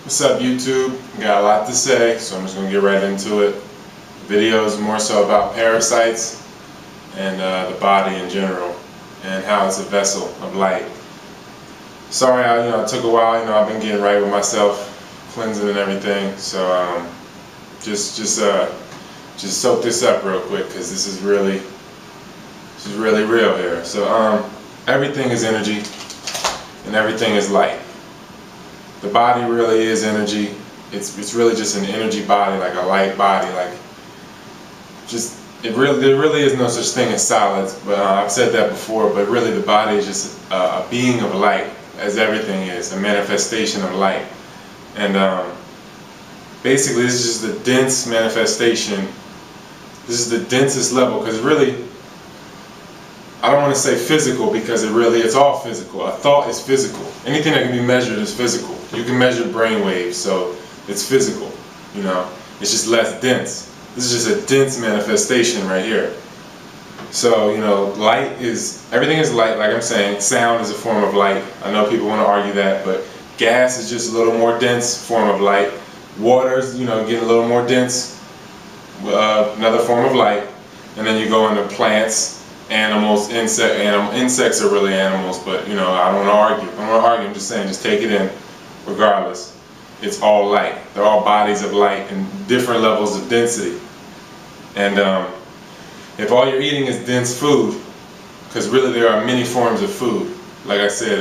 What's up, YouTube? Got a lot to say, so I'm just going to get right into it. The video is more so about parasites and the body in general, and how it's a vessel of light. Sorry, it took a while. I've been getting right with myself, cleansing and everything. So just soak this up real quick, because this is really real here. So everything is energy, and everything is light. The body really is energy. It's really just an energy body, like a light body. There really is no such thing as solids. But I've said that before. But really, the body is just a being of light, as everything is, a manifestation of light. And basically, this is just a dense manifestation. This is the densest level, because really, I don't want to say physical, because it's all physical. A thought is physical. Anything that can be measured is physical. You can measure brain waves, so it's physical. It's just less dense. This is just a dense manifestation right here. So, everything is light, like I'm saying. Sound is a form of light. I know people want to argue that, but gas is just a little more dense form of light. Water is, getting a little more dense, another form of light. And then you go into plants, animals, insects are really animals, but I don't want to argue. I'm just saying, just take it in. Regardless, it's all light. They're all bodies of light and different levels of density. And if all you're eating is dense food, because really there are many forms of food. Like I said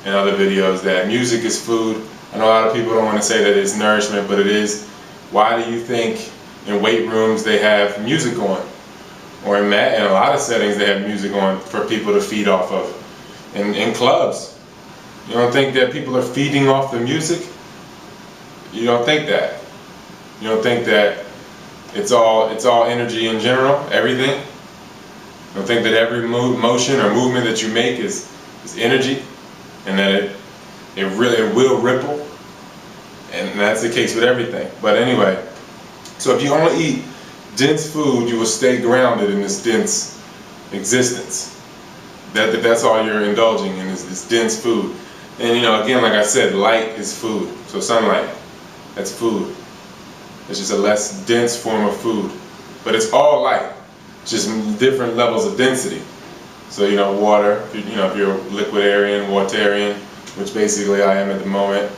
in other videos, that music is food. I know a lot of people don't want to say that it's nourishment, but it is. Why do you think in weight rooms they have music on? Or in a lot of settings they have music on for people to feed off of. In clubs, you don't think that people are feeding off the music? You don't think that. You don't think that it's all energy in general, everything? You don't think that every motion or movement that you make is energy, and that it will ripple? And that's the case with everything. But anyway, so if you only eat dense food, you will stay grounded in this dense existence. That's all you're indulging in, is this dense food. And again, like I said, light is food. So sunlight, that's food. It's just a less dense form of food. But it's all light, just different levels of density. So water, if you're liquidarian, waterian, which basically I am at the moment,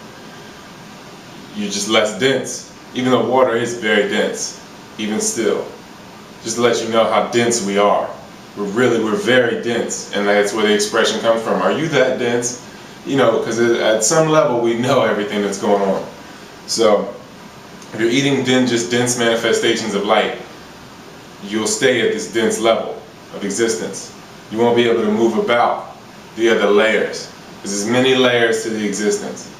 you're just less dense. Even though water is very dense, even still. Just to let you know how dense we are. We're very dense, and that's where the expression comes from. Are you that dense? Because at some level we know everything that's going on. So if you're eating just dense manifestations of light, you'll stay at this dense level of existence. You won't be able to move about the other layers, because there's many layers to the existence.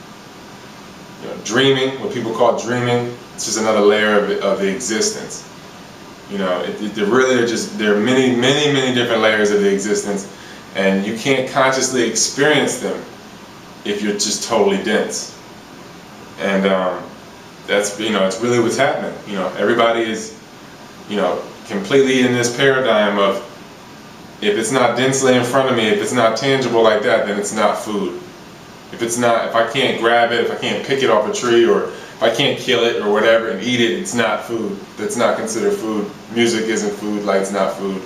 Dreaming, what people call dreaming, it's just another layer of the existence. There are many different layers of the existence, and you can't consciously experience them if you're just totally dense. And that's it's really what's happening. Everybody is completely in this paradigm of, if it's not densely in front of me, if it's not tangible like that, then it's not food. If I can't grab it, if I can't pick it off a tree, or if I can't kill it or whatever and eat it, it's not food. That's not considered food. Music isn't food, light's not food.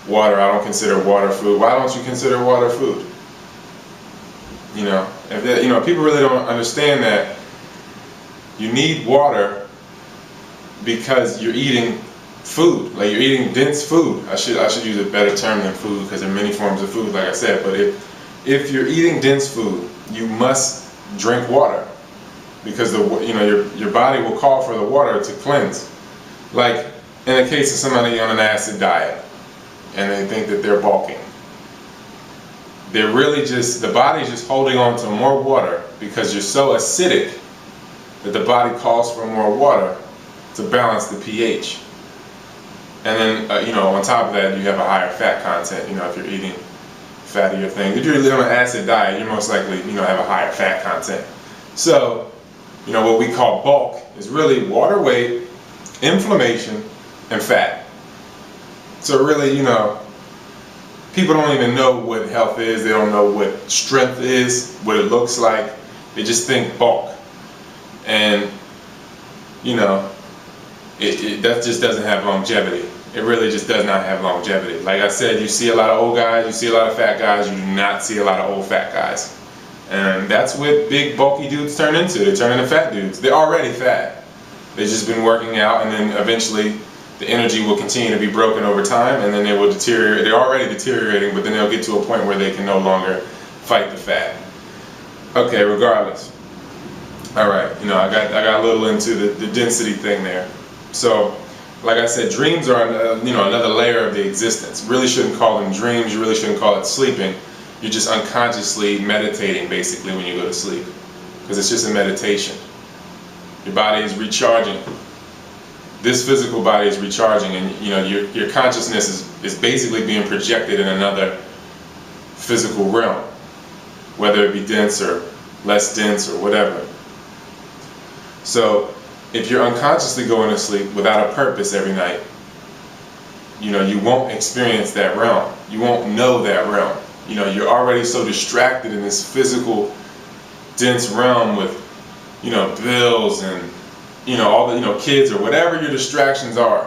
Water, I don't consider water food. Why don't you consider water food? People really don't understand that you need water because you're eating food. Like, you're eating dense food. I should use a better term than food, because there are many forms of food, like I said. But if you're eating dense food, you must drink water, because your body will call for the water to cleanse. Like in the case of somebody on an acid diet, and they think that they're bulking. They're really the body's just holding on to more water, because you're so acidic that the body calls for more water to balance the pH. And then on top of that, you have a higher fat content. If you're eating fattier things, if you're on an acid diet, you're most likely have a higher fat content. So what we call bulk is really water weight, inflammation, and fat. So really, people don't even know what health is. They don't know what strength is, what it looks like. They just think bulk. And And you know, that just doesn't have longevity. It really just does not have longevity. Like I said, you see a lot of old guys, you see a lot of fat guys, you do not see a lot of old fat guys. And that's what big bulky dudes turn into. They turn into fat dudes. They're already fat. They've just been working out, and then eventually the energy will continue to be broken over time, and then they will deteriorate. They're already deteriorating, but then they'll get to a point where they can no longer fight the fat. Okay, regardless. All right, you know, I got a little into the density thing there. So, like I said, dreams are another layer of the existence. You really shouldn't call them dreams. You really shouldn't call it sleeping. You're just unconsciously meditating basically when you go to sleep, because it's just a meditation. Your body is recharging. This physical body is recharging, and you know your consciousness is basically being projected in another physical realm, whether it be dense or less dense or whatever. So if you're unconsciously going to sleep without a purpose every night, you know, you won't experience that realm. You won't know that realm. You know, you're already so distracted in this physical, dense realm with, you know, bills and, you know, all the, you know, kids or whatever your distractions are,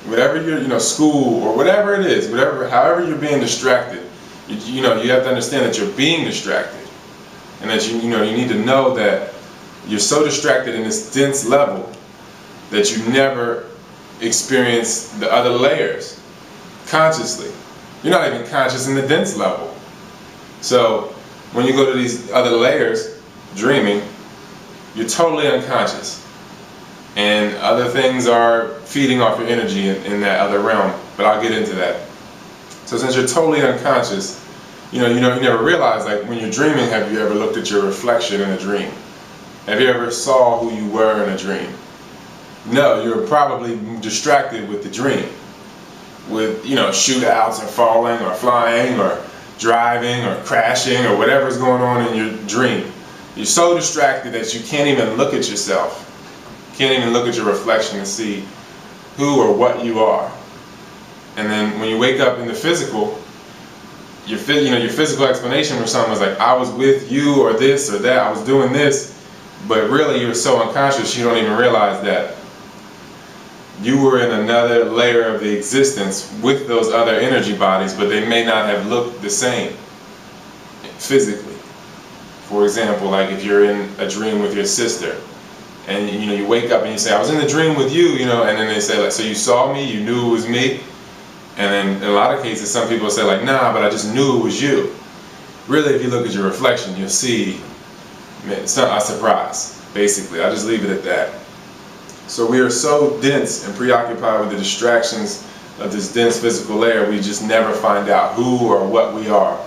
whatever your, you know, school or whatever it is, whatever, however you're being distracted, you know, you have to understand that you're being distracted, and that you know, you need to know that you're so distracted in this dense level that you never experience the other layers consciously. You're not even conscious in the dense level. So when you go to these other layers, dreaming, you're totally unconscious. And other things are feeding off your energy in that other realm. But I'll get into that. So since you're totally unconscious, you never realize, like when you're dreaming, have you ever looked at your reflection in a dream? Have you ever saw who you were in a dream? No, you're probably distracted with the dream. With, you know, shootouts or falling or flying or driving or crashing or whatever's going on in your dream. You're so distracted that you can't even look at yourself. Can't even look at your reflection and see who or what you are. And then when you wake up in the physical, your physical explanation for something was like, I was with you or this or that, I was doing this. But really you're so unconscious you don't even realize that you were in another layer of the existence with those other energy bodies, but they may not have looked the same physically. For example, like if you're in a dream with your sister, and you know, you wake up and you say, I was in the dream with you, you know, and then they say, like, so you saw me, you knew it was me? And then in a lot of cases, some people say, like, nah, but I just knew it was you. Really, if you look at your reflection, you'll see, man, it's not a surprise, basically. I'll just leave it at that. So we are so dense and preoccupied with the distractions of this dense physical layer, we just never find out who or what we are.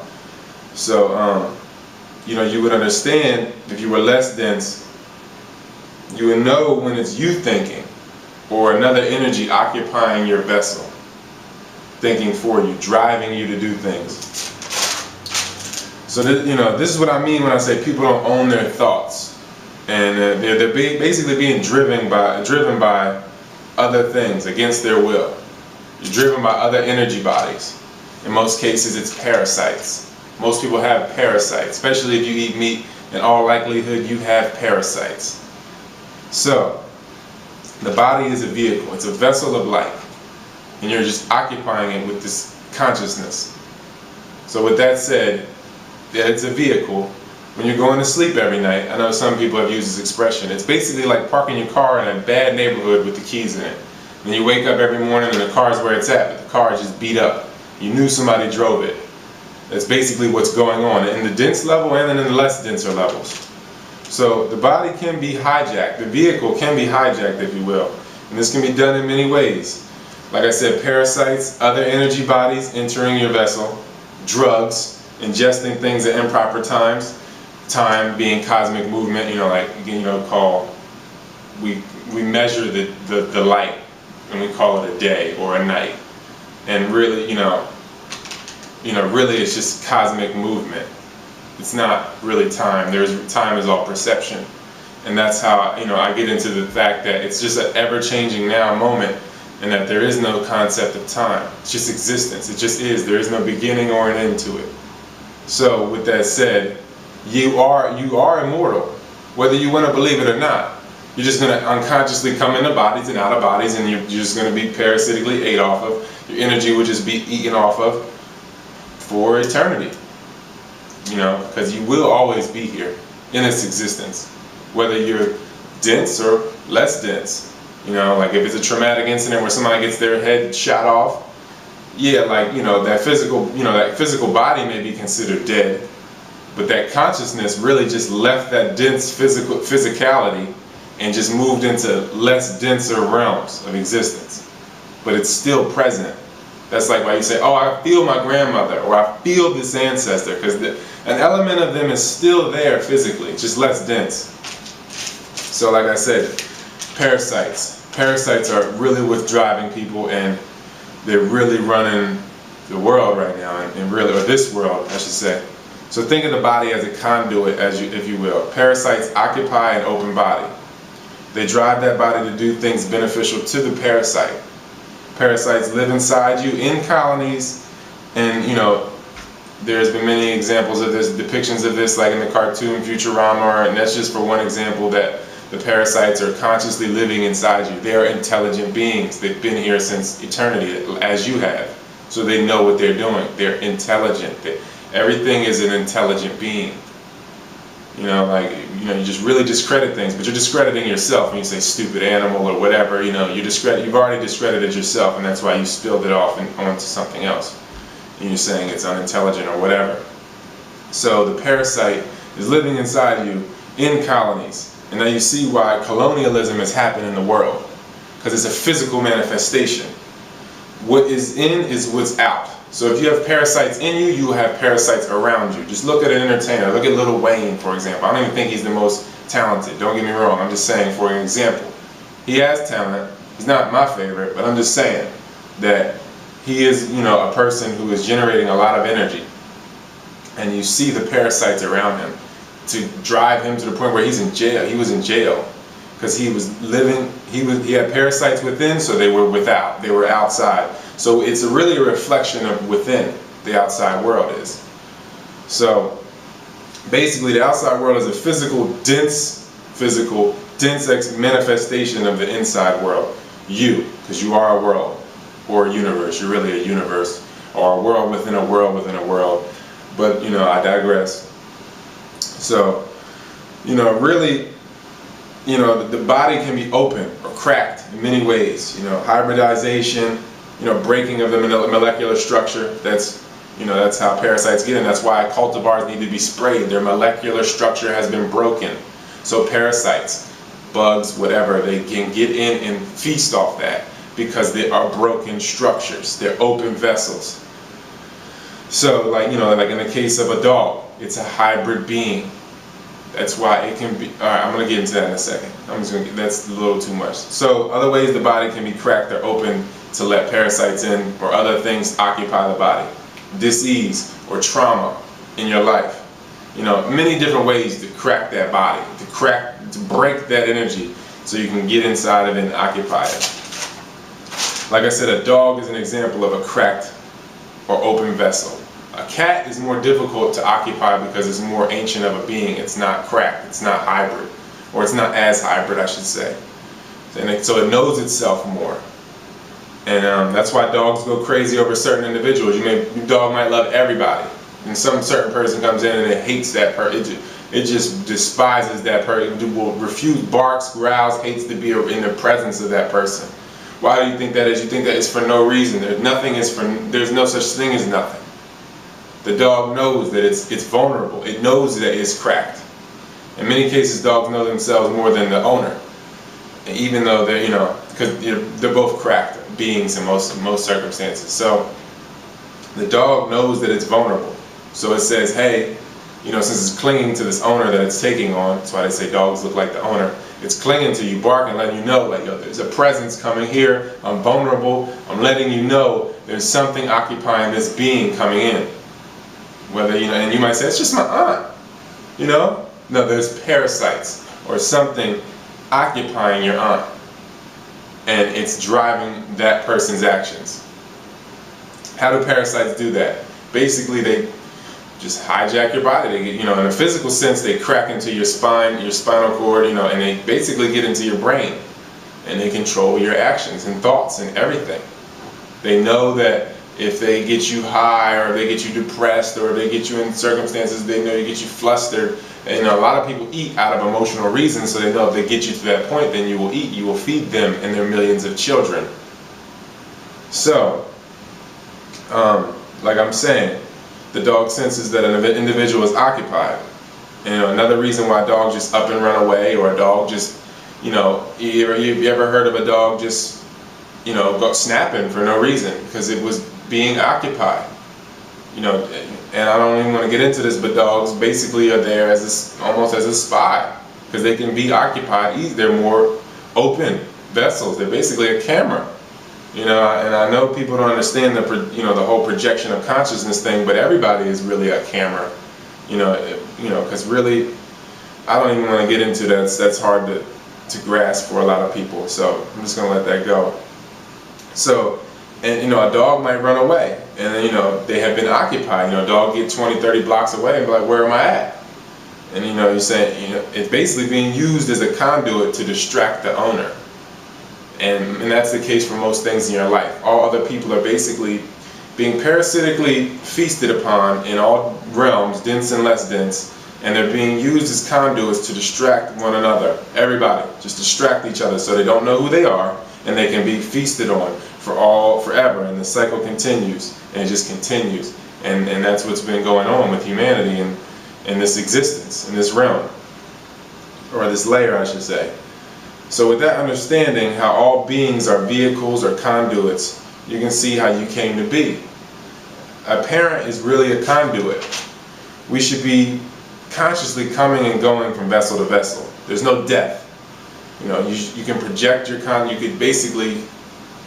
So, you know, you would understand if you were less dense, you would know when it's you thinking or another energy occupying your vessel, thinking for you, driving you to do things. So, this is what I mean when I say people don't own their thoughts. And they're basically being driven by other things against their will. You're driven by other energy bodies. In most cases, it's parasites. Most people have parasites, especially if you eat meat. In all likelihood, you have parasites. So, the body is a vehicle. It's a vessel of light. And you're just occupying it with this consciousness. So with that said, it's a vehicle. When you're going to sleep every night, I know some people have used this expression, it's basically like parking your car in a bad neighborhood with the keys in it. And you wake up every morning and the car's where it's at, but the car is just beat up. You knew somebody drove it. That's basically what's going on in the dense level and in the less denser levels. So the body can be hijacked, the vehicle can be hijacked, if you will. And this can be done in many ways. Like I said, parasites, other energy bodies entering your vessel, drugs, ingesting things at improper times, time being cosmic movement, we measure the light and we call it a day or a night. And really, really it's just cosmic movement. It's not really time. Time is all perception. And that's how, I get into the fact that it's just an ever-changing now moment, and that there is no concept of time. It's just existence. It just is. There is no beginning or an end to it. So with that said, you are immortal, whether you want to believe it or not. You're just going to unconsciously come into bodies and out of bodies, and you're just going to be parasitically ate off of. Your energy would just be eaten off of for eternity. You know, because you will always be here in its existence, whether you're dense or less dense. You know, like if it's a traumatic incident where somebody gets their head shot off, yeah, like, you know, that physical body may be considered dead, but that consciousness really just left that dense physicality and just moved into less denser realms of existence. But it's still present. That's like why you say, oh, I feel my grandmother, or I feel this ancestor, because an element of them is still there physically, just less dense. So like I said, parasites. Parasites are really what's driving people, and they're really running the world right now, and really, or this world, I should say. So think of the body as a conduit, if you will. Parasites occupy an open body. They drive that body to do things beneficial to the parasite. Parasites live inside you in colonies, and you know, there's been many examples of this, depictions of this, like in the cartoon Futurama, and that's just for one example, that the parasites are consciously living inside you. They are intelligent beings. They've been here since eternity, as you have. So they know what they're doing. They're intelligent. Everything is an intelligent being. You know, like, you know, you just really discredit things, but you're discrediting yourself when you say stupid animal or whatever. You know, you've already discredited yourself, and that's why you spilled it off onto something else. And you're saying it's unintelligent or whatever. So the parasite is living inside you in colonies. And now you see why colonialism has happened in the world. Because it's a physical manifestation. What is in is what's out. So if you have parasites in you, you have parasites around you. Just look at an entertainer. Look at Lil Wayne, for example. I don't even think he's the most talented. Don't get me wrong. I'm just saying, for an example. He has talent. He's not my favorite, but I'm just saying that he is, you know, a person who is generating a lot of energy. And you see the parasites around him to drive him to the point where he's in jail. He was in jail because he was living, he had parasites within, so they were without. They were outside. So it's really a reflection of within the outside world is. So basically the outside world is a dense manifestation of the inside world. You, because you are a world or a universe. You're really a universe, or a world within a world within a world. But, you know, I digress. So, you know, really, you know, the body can be open or cracked in many ways. You know, hybridization, you know, breaking of the molecular structure. That's, you know, that's how parasites get in. That's why cultivars need to be sprayed. Their molecular structure has been broken. So parasites, bugs, whatever, they can get in and feast off that because they are broken structures. They're open vessels. So, like, you know, like in the case of a dog, it's a hybrid being. That's why it can be, alright, I'm going to get into that in a second. That's a little too much. So, other ways the body can be cracked or open to let parasites in or other things occupy the body. Disease or trauma in your life. You know, many different ways to crack that body, to break that energy so you can get inside of it and occupy it. Like I said, a dog is an example of a cracked or open vessel. A cat is more difficult to occupy because it's more ancient of a being. It's not cracked, it's not hybrid, or it's not as hybrid, I should say. And so it knows itself more. And that's why dogs go crazy over certain individuals. Your dog might love everybody, and some certain person comes in and it hates that person. It just despises that person. It will refuse, barks, growls, hates to be in the presence of that person. Why do you think that is? You think that it's for no reason. There's no such thing as nothing. The dog knows that it's vulnerable. It knows that it's cracked. In many cases, dogs know themselves more than the owner. And even though they're, you know, because they're both cracked beings in most circumstances. So the dog knows that it's vulnerable. So it says, hey, you know, since it's clinging to this owner that it's taking on, that's why they say dogs look like the owner. It's clinging to you, barking, letting you know, like, yo, there's a presence coming here. I'm vulnerable. I'm letting you know there's something occupying this being coming in. Whether, you know, and you might say, it's just my aunt, you know? No, there's parasites or something occupying your aunt, and it's driving that person's actions. How do parasites do that? Basically, just hijack your body. They get, in a physical sense, they crack into your spine, your spinal cord, and they basically get into your brain, and they control your actions and thoughts and everything. They know that if they get you high, or they get you depressed, or they get you in circumstances, they know you get you flustered. And a lot of people eat out of emotional reasons, so they know if they get you to that point, then you will eat, you will feed them and their millions of children. So, like I'm saying, the dog senses that an individual is occupied. And another reason why dogs just up and run away, or a dog just, you ever heard of a dog just, go snapping for no reason, because it was being occupied. And I don't even want to get into this, but dogs basically are there as almost as a spy, because they can be occupied. They're more open vessels. They're basically a camera. And I know people don't understand the whole projection of consciousness thing, but everybody is really a camera. Because really, I don't even want to get into that. That's hard to grasp for a lot of people. So I'm just gonna let that go. So, and a dog might run away, and then they have been occupied. A dog get 20, 30 blocks away and be like, where am I at? And you're saying, it's basically being used as a conduit to distract the owner. And that's the case for most things in your life. All other people are basically being parasitically feasted upon in all realms, dense and less dense, and they're being used as conduits to distract one another. Everybody, just distract each other so they don't know who they are, and they can be feasted on forever, and the cycle continues, and it just continues. And that's what's been going on with humanity in this existence, in this realm, or this layer, I should say. So with that understanding, how all beings are vehicles or conduits, you can see how you came to be. A parent is really a conduit. We should be consciously coming and going from vessel to vessel. There's no death. You can project your you could basically,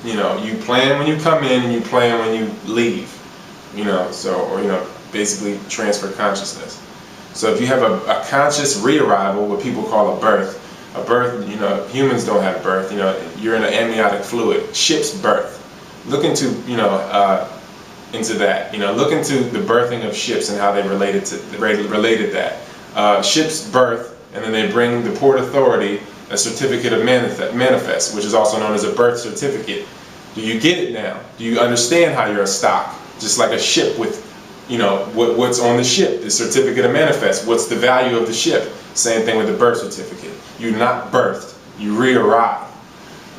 you plan when you come in and you plan when you leave. Basically transfer consciousness. So if you have a conscious re-arrival, what people call a birth, humans don't have birth. You're in an amniotic fluid. Ships birth. Look into into that. Look into the birthing of ships and how they related that. Ships birth, and then they bring the Port Authority a certificate of manifest, which is also known as a birth certificate. Do you get it now? Do you understand how you're a stock? Just like a ship with, what's on the ship, the certificate of manifest. What's the value of the ship? Same thing with the birth certificate. You're not birthed, you re-arrive.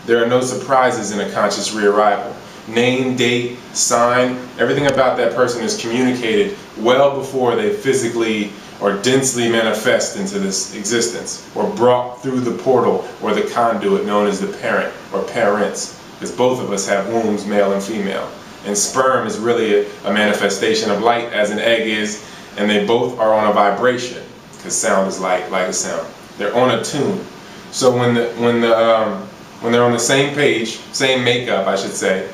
There are no surprises in a conscious re-arrival. Name, date, sign, everything about that person is communicated well before they physically or densely manifest into this existence, or brought through the portal or the conduit known as the parent or parents, because both of us have wombs, male and female. And sperm is really a manifestation of light, as an egg is, and they both are on a vibration, because sound is light, light is sound. They're on a tune. So when they're on the same page, same makeup, I should say,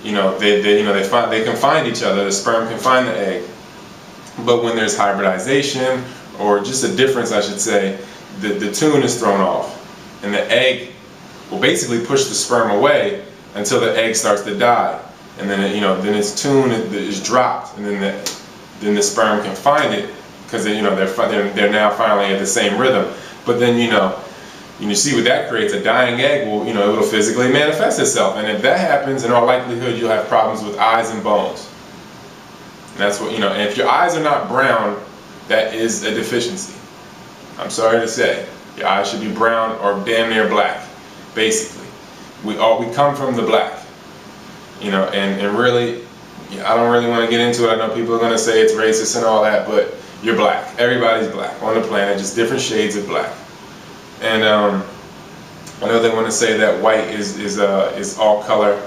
they can find each other. The sperm can find the egg. But when there's hybridization, or just a difference, I should say, the tune is thrown off, and the egg will basically push the sperm away until the egg starts to die, and then then its tune is dropped, and then the sperm can find it, because they're now finally at the same rhythm. But then you see what that creates. A dying egg will it'll physically manifest itself, and if that happens, in all likelihood you'll have problems with eyes and bones. And that's what and if your eyes are not brown, that is a deficiency. I'm sorry to say, your eyes should be brown or damn near black. Basically, we come from the black. And really, I don't really want to get into it. I know people are going to say it's racist and all that, but you're black. Everybody's black on the planet, just different shades of black. And I know they want to say that white is all color,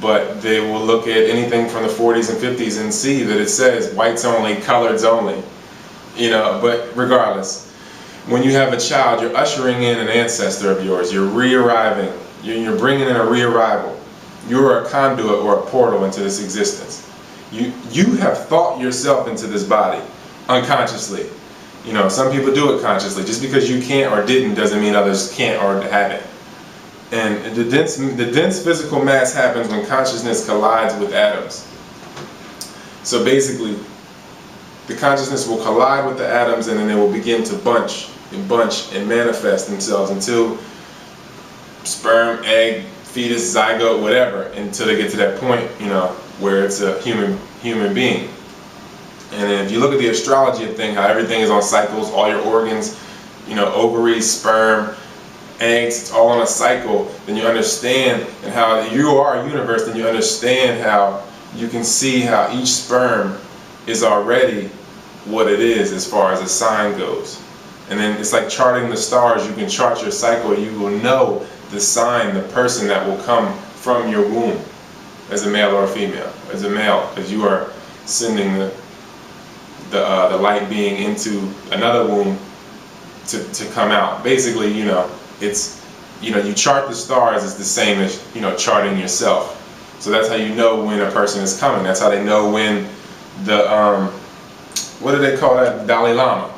but they will look at anything from the 40s and 50s and see that it says whites only, coloreds only. But regardless, when you have a child, you're ushering in an ancestor of yours. You're re-arriving. You're bringing in a re-arrival. You're a conduit or a portal into this existence. You have thought yourself into this body unconsciously. Some people do it consciously. Just because you can't or didn't doesn't mean others can't or haven't. And the dense physical mass happens when consciousness collides with atoms. So basically, the consciousness will collide with the atoms, and then they will begin to bunch and manifest themselves until sperm, egg, fetus, zygote, whatever, until they get to that point, where it's a human being. And then if you look at the astrology of thing, how everything is on cycles, all your organs, ovaries, sperm, eggs, it's all on a cycle, then you understand, and how you are a universe, then you understand how you can see how each sperm is already what it is as far as a sign goes. And then it's like charting the stars. You can chart your cycle. You will know the sign, the person that will come from your womb, as a male or a female. As a male, because you are sending the light being into another womb to come out. Basically, it's, you chart the stars is the same as, charting yourself. So that's how you know when a person is coming. That's how they know when the, what do they call that? Dalai Lama.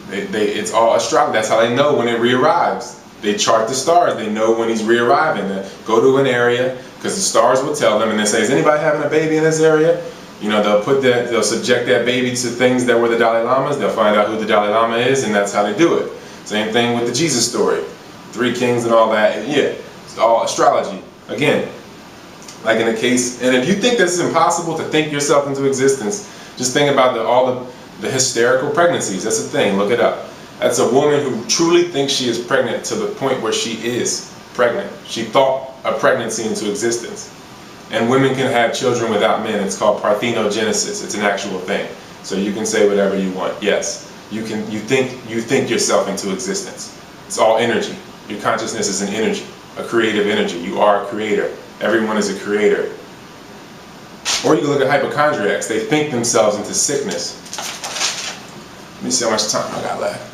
It's all astrology. That's how they know when it re-arrives. They chart the stars. They know when he's re-arriving. They go to an area, because the stars will tell them, and they say, is anybody having a baby in this area? They'll subject that baby to things that were the Dalai Lamas. They'll find out who the Dalai Lama is, and that's how they do it. Same thing with the Jesus story. 3 kings and all that. Yeah, it's all astrology. Again, like in the case, and if you think this is impossible to think yourself into existence, just think about all the hysterical pregnancies. That's the thing, look it up. That's a woman who truly thinks she is pregnant to the point where she is pregnant. She thought a pregnancy into existence. And women can have children without men. It's called parthenogenesis. It's an actual thing. So you can say whatever you want. Yes, you think yourself into existence. It's all energy. Your consciousness is an energy, a creative energy. You are a creator. Everyone is a creator. Or you can look at hypochondriacs. They think themselves into sickness. Let me see how much time I got left.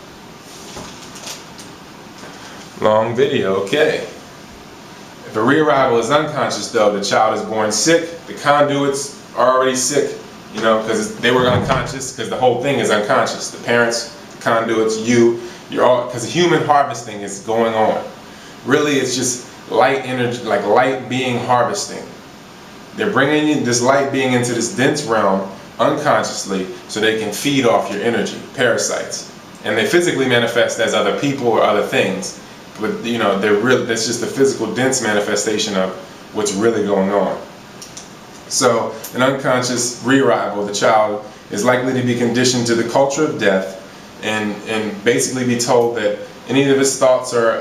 Long video, okay. If a re-arrival is unconscious though, the child is born sick, the conduits are already sick, because they were unconscious, because the whole thing is unconscious. The parents, the conduits, you're all, because human harvesting is going on. Really, it's just light energy, like light being harvesting. They're bringing this light being into this dense realm unconsciously so they can feed off your energy, parasites. And they physically manifest as other people or other things. But that's just the physical dense manifestation of what's really going on. So an unconscious re-arrival, the child is likely to be conditioned to the culture of death and basically be told that any of his thoughts are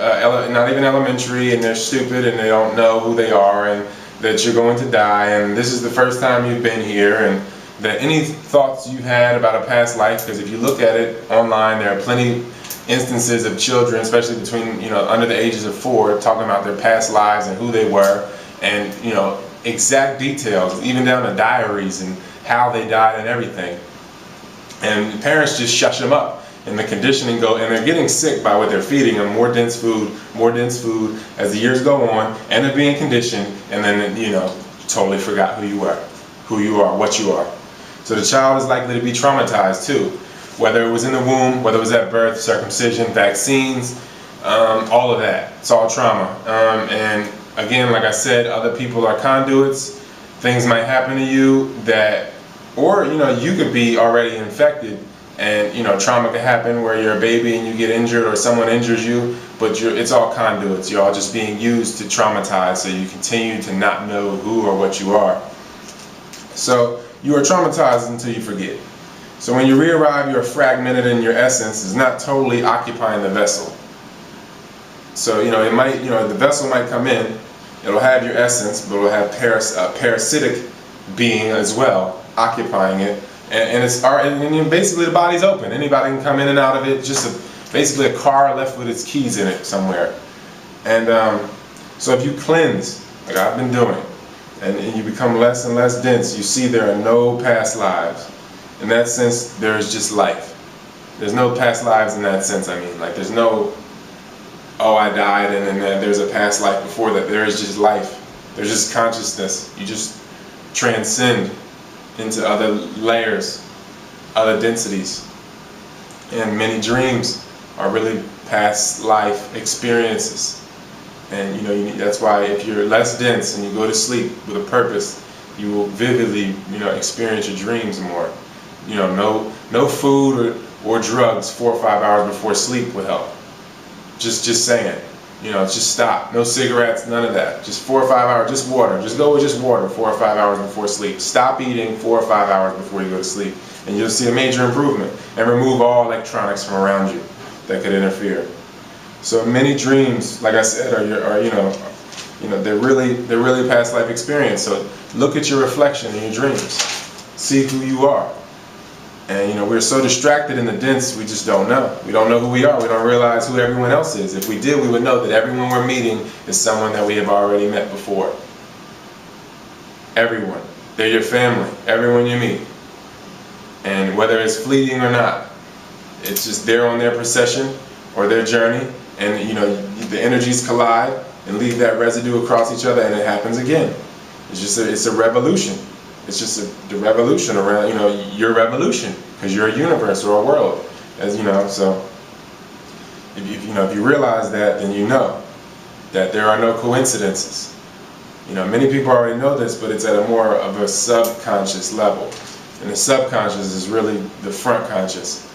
not even elementary, and they're stupid and they don't know who they are, and that you're going to die, and this is the first time you've been here, and that any thoughts you had about a past life, because if you look at it online, there are plenty instances of children, especially between under the ages of 4, talking about their past lives and who they were, and exact details, even down to diaries and how they died and everything. And parents just shush them up, and the conditioning and they're getting sick by what they're feeding them, more dense food as the years go on, and they're being conditioned, and then totally forgot who you are, what you are. So the child is likely to be traumatized too, whether it was in the womb, whether it was at birth, circumcision, vaccines, all of that. It's all trauma. And again, like I said, other people are conduits. Things might happen to you that, or you could be already infected, and trauma could happen where you're a baby and you get injured, or someone injures you, but it's all conduits. You're all just being used to traumatize, so you continue to not know who or what you are. So you are traumatized until you forget. So when you re-arrive, you're fragmented, and your essence is not totally occupying the vessel. So it might, the vessel might come in, it'll have your essence, but it'll have a parasitic being as well occupying it, and basically the body's open. Anybody can come in and out of it. Just basically a car left with its keys in it somewhere. And so if you cleanse, like I've been doing, and you become less and less dense, you see there are no past lives. In that sense, there is just life. There's no past lives in that sense. I mean, like there's no, oh, I died and then there's a past life before that. There is just life. There's just consciousness. You just transcend into other layers, other densities. And many dreams are really past life experiences. And that's why if you're less dense and you go to sleep with a purpose, you will vividly experience your dreams more. You know, no food or drugs 4 or 5 hours before sleep would help. Just saying. You know, just stop. No cigarettes, none of that. Just 4 or 5 hours, just water. Just go with just water 4 or 5 hours before sleep. Stop eating 4 or 5 hours before you go to sleep. And you'll see a major improvement. And remove all electronics from around you that could interfere. So many dreams, like I said, are you know, they're really past life experience. So look at your reflection in your dreams. See who you are. And you know, we're so distracted in the dense, we just don't know. We don't know who we are. We don't realize who everyone else is. If we did, we would know that everyone we're meeting is someone that we have already met before. Everyone. They're your family. Everyone you meet. And whether it's fleeting or not, it's just they're on their procession or their journey, and you know, the energies collide and leave that residue across each other, and it happens again. It's a revolution. It's just the revolution around, you know, your revolution, because you're a universe or a world, as you know. So if you realize that, then you know that there are no coincidences. You know, many people already know this, but it's at a more of a subconscious level, and the subconscious is really the front conscious.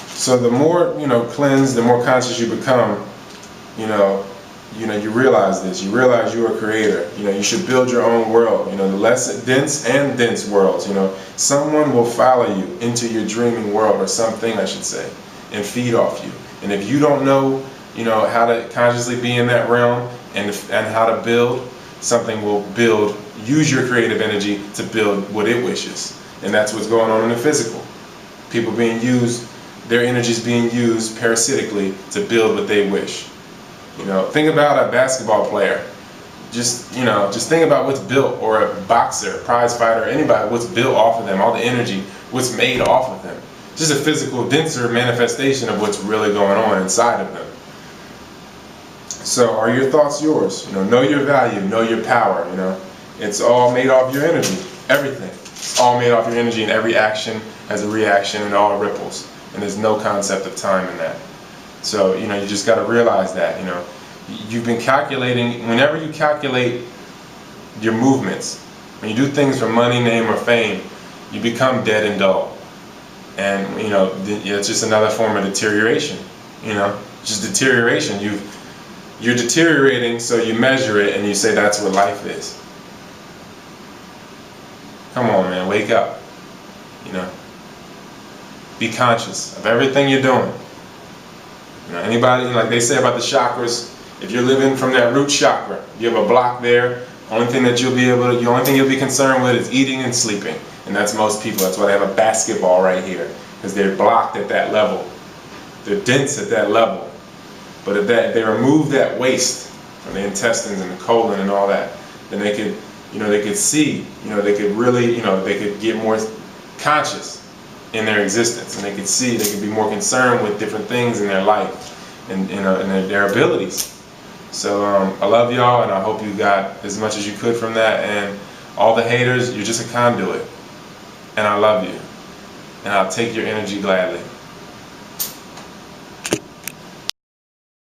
So the more, you know, cleansed, the more conscious you become, you realize this. You realize you're a creator. You know, you should build your own world. You know, the less dense worlds. You know, someone will follow you into your dreaming world, or something, I should say, and feed off you. And if you don't know, you know, how to consciously be in that realm and how to build, something will build. Use your creative energy to build what it wishes, and that's what's going on in the physical. People being used, their energies being used parasitically to build what they wish. You know, think about a basketball player. Just think about what's built, or a boxer, prize fighter, anybody, what's built off of them, all the energy, what's made off of them. Just a physical, denser manifestation of what's really going on inside of them. So are your thoughts yours? You know your value, know your power, you know. It's all made off your energy, everything. It's all made off your energy, and every action has a reaction, and it all ripples. And there's no concept of time in that. So, you know, you just got to realize that, you know, you've been calculating. Whenever you calculate your movements, when you do things for money, name, or fame, you become dead and dull. And, you know, it's just another form of deterioration, you know, just deterioration. You're deteriorating, so you measure it and you say that's what life is. Come on, man, wake up, you know. Be conscious of everything you're doing. You know, anybody, like they say about the chakras, if you're living from that root chakra, you have a block there. The only thing you'll be concerned with is eating and sleeping, and that's most people. That's why they have a basketball right here, because they're blocked at that level. They're dense at that level. But if they remove that waste from the intestines and the colon and all that, then they could see, they could really, they could get more conscious in their existence, and they could be more concerned with different things in their life and their abilities. So I love y'all, and I hope you got as much as you could from that. And all the haters, you're just a conduit, and I love you, and I'll take your energy gladly.